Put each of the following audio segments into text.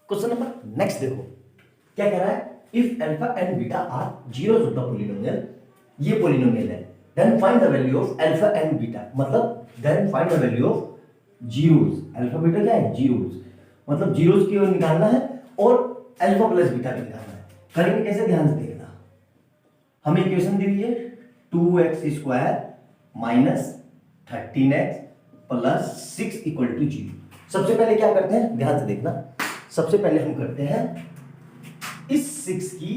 Question number next देखो क्या कह रहा है, if alpha and beta are zeros of the polynomial, ये पॉलिनोमियल है, then find the value of alpha and beta, मतलब then find the value of zeros. Alpha beta क्या है, जीरोस, मतलब जीरोस की निकालना है और अल्फा प्लस बीटा की निकालना है। करेंगे कैसे, ध्यान से देखना। हमें इक्वेशन दी हुई है 2x² minus 13x plus 6 equal to 0। सबसे पहले क्या करते हैं, ध्यान से देखना, सबसे पहले हम करते हैं इस 6 की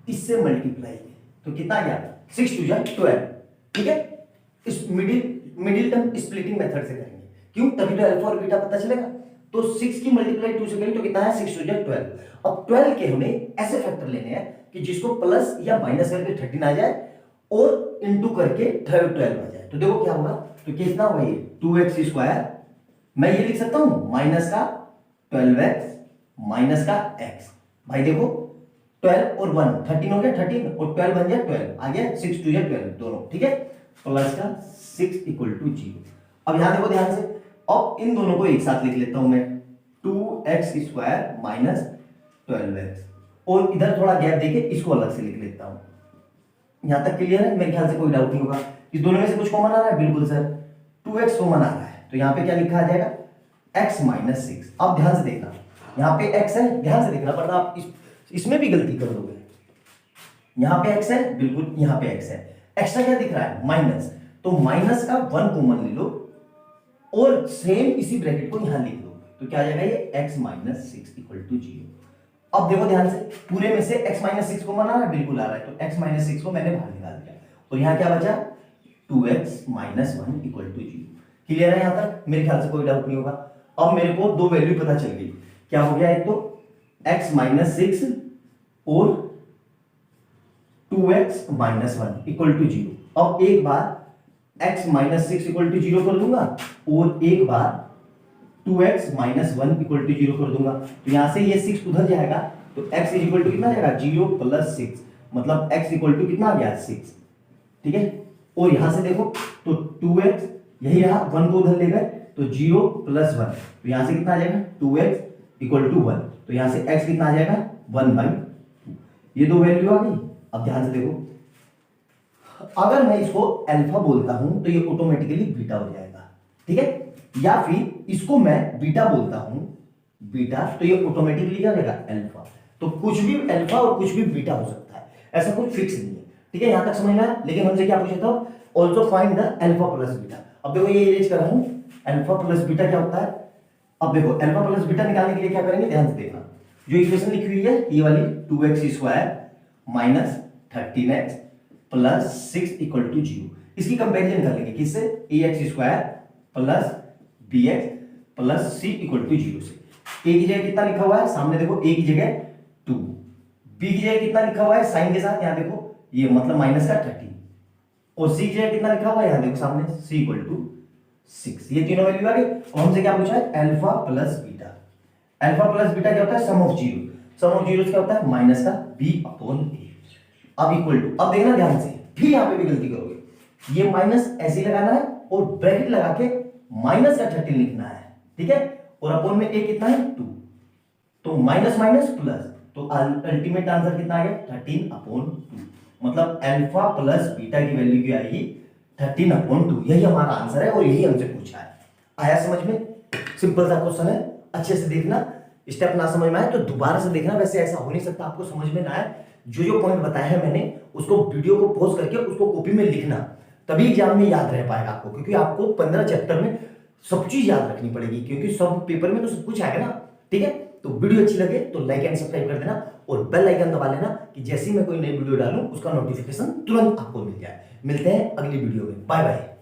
इससे मल्टीप्लाई, तो कितना आ गया 6 2 12, ठीक है। इस मिडिल टर्म स्प्लिटिंग मेथड से करेंगे, क्यों, तभी तो अल्फा और बीटा पता चलेगा। तो 6 की मल्टीप्लाई 2 से करें तो कितना है 6 2 12। अब 12 के हमें ऐसे फैक्टर लेने हैं कि जिसको प्लस या माइनस करके 13 आ जाए और इंटू करके 12 आ जाए। तो देखो क्या होगा, तो कितना होगा ये 2x², मैं ये लिख सकता हूं माइनस का 12x माइनस का x। भाई देखो 12 और 1 13 हो गया, 13 और 12 बन गया 12, आ गया 6 2 12 दोनों, ठीक है। प्लस का 6 इक्वल टू 0। अब यहां देखो ध्यान से, अब इन दोनों को एक साथ लिख लेता हूं मैं, 2x² माइनस 12x, और इधर थोड़ा गैप देके इसको अलग से लिख लेता हूं। यहां तक क्लियर है, मेरे ख्याल से कोई डाउट नहीं होगा। इस दोनों में से कुछ कॉमन आ रहा है, बिल्कुल सर 2x कॉमन आ रहा है, तो यहां पे क्या लिखा आ जाएगा x माइनस 6। अब ध्यान से देखना, यहाँ पे x है, ध्यान से देखना, वरना आप इसमें भी गलती कर दोगे। यहाँ पे x है, बिल्कुल यहाँ पे x है, एक्स्ट्रा क्या दिख रहा है माइनस, तो माइनस का 1 कॉमन ले लो और सेम इसी ब्रैकेट को यहाँ लिख दो, तो क्या आ जाएगा ये x माइनस 6 इक्वल टू 0। अब देखो ध्यान से, पूरे में से x माइनस 6 कॉमन आ रहा है, बिल्कुल आ रहा है, तो x माइनस 6 को मैंने बाहर निकाल दिया, और यहाँ क्या बचा 2x minus 1 equal to 0। Clear है यहाँ तक, मेरे ख्याल से कोई डाउट नहीं होगा। अब मेरे को दो वैल्यू पता चल गई, क्या हो गया, एक तो x माइनस 6 और 2x माइनस 1 इक्वल टू 0। अब एक बार x माइनस 6 इक्वल टू 0 कर दूंगा और एक बार 2x माइनस 1 इक्वल टू 0 कर दूंगा, तो यहां से ये 6 उधर जाएगा, तो x इक्वल टू कितना जाएगा 0 प्लस 6, मतलब x इक्वल टू कितना आ गया 6, ठीक है। और यहां से देखो तो 2x यही रहा, 1 को उधर ले गए तो 0 प्लस 1, तो यहां से कितना आ जाएगा 2x इक्वल टू 1, तो यहां से x कितना आ जाएगा 1/2। ये दो वैल्यू आ गई। अब ध्यान से देखो, अगर मैं इसको अल्फा बोलता हूं तो ये ऑटोमेटिकली बीटा हो जाएगा, ठीक है, या फिर इसको मैं बीटा बोलता हूं बीटा, तो ये ऑटोमेटिकली क्या हो जाएगा अल्फा। तो कुछ भी अल्फा और कुछ भी बीटा हो सकता है, ऐसा कोई फिक्स नहीं है, ठीक है। यहां तक समझ में आया। लेकिन हमसे क्या पूछा था, also find the alpha plus beta. अब देखो ये इरेज कर रहा हूं, अल्फा प्लस बीटा क्या होता है। अब देखो अल्फा प्लस बीटा निकालने के लिए क्या करेंगे, ध्यान से देखना, जो इक्वेशन लिखी हुई है ये वाली 2x² minus 13x plus 6 equal to 0, इसकी कंपैरिजन कर लेंगे किससे, ax² plus bx plus c equal to 0 से। a की जगह कितना लिखा हुआ है, सामने देखो a की जगह 2, b की जगह कितना लिखा हुआ है साइन के साथ, यहां देखो ये मतलब माइनस का 13, और c की जगह कितना लिखा हुआ है यहां देखो सामने c इक्वल टू 6। ये तीनों वैल्यू आ गई। और हमसे क्या पूछा है, alpha plus beta. Alpha plus beta क्या होता है, sum of zero, sum of zeros क्या होता है माइनस का b/a। अब इक्वल टू, अब देखना ध्यान से, फिर यहां पे भी गलती करोगे, ये माइनस ऐसे लगाना है और ब्रैकेट लगा के माइनस का 13 लिखना है, ठीक है, और अपॉन में a कितना है 2, तो माइनस माइनस प्लस, तो अल्टीमेट आंसर कितना आ गया 13/2, मतलब अल्फा प्लस बीटा की वैल्यू क्या आएगी 13/2। यही हमारा आंसर है और यही हमसे पूछा है। आया समझ में, सिंपल सा क्वेश्चन है, अच्छे से देखना, स्टेप ना समझ में आए तो दोबारा से देखना। वैसे ऐसा हो नहीं सकता आपको समझ में ना आए, जो जो पॉइंट बताया है मैंने उसको वीडियो को पॉज करके उसको कॉपी में लिखना, तभी एग्जाम में याद रह पाएगा आपको, क्योंकि आपको 15 चैप्टर में सब चीज याद रखनी पड़ेगी, क्योंकि सब पेपर में तो सब कुछ आएगा ना, ठीक है। तो वीडियो अच्छी लगे तो लाइक एंड सब्सक्राइब कर देना और बेल आइकन दबा लेना कि जैसे ही मैं कोई नई वीडियो डालूं उसका नोटिफिकेशन तुरंत आपको मिल जाए। मिलते हैं अगली वीडियो में, बाय बाय।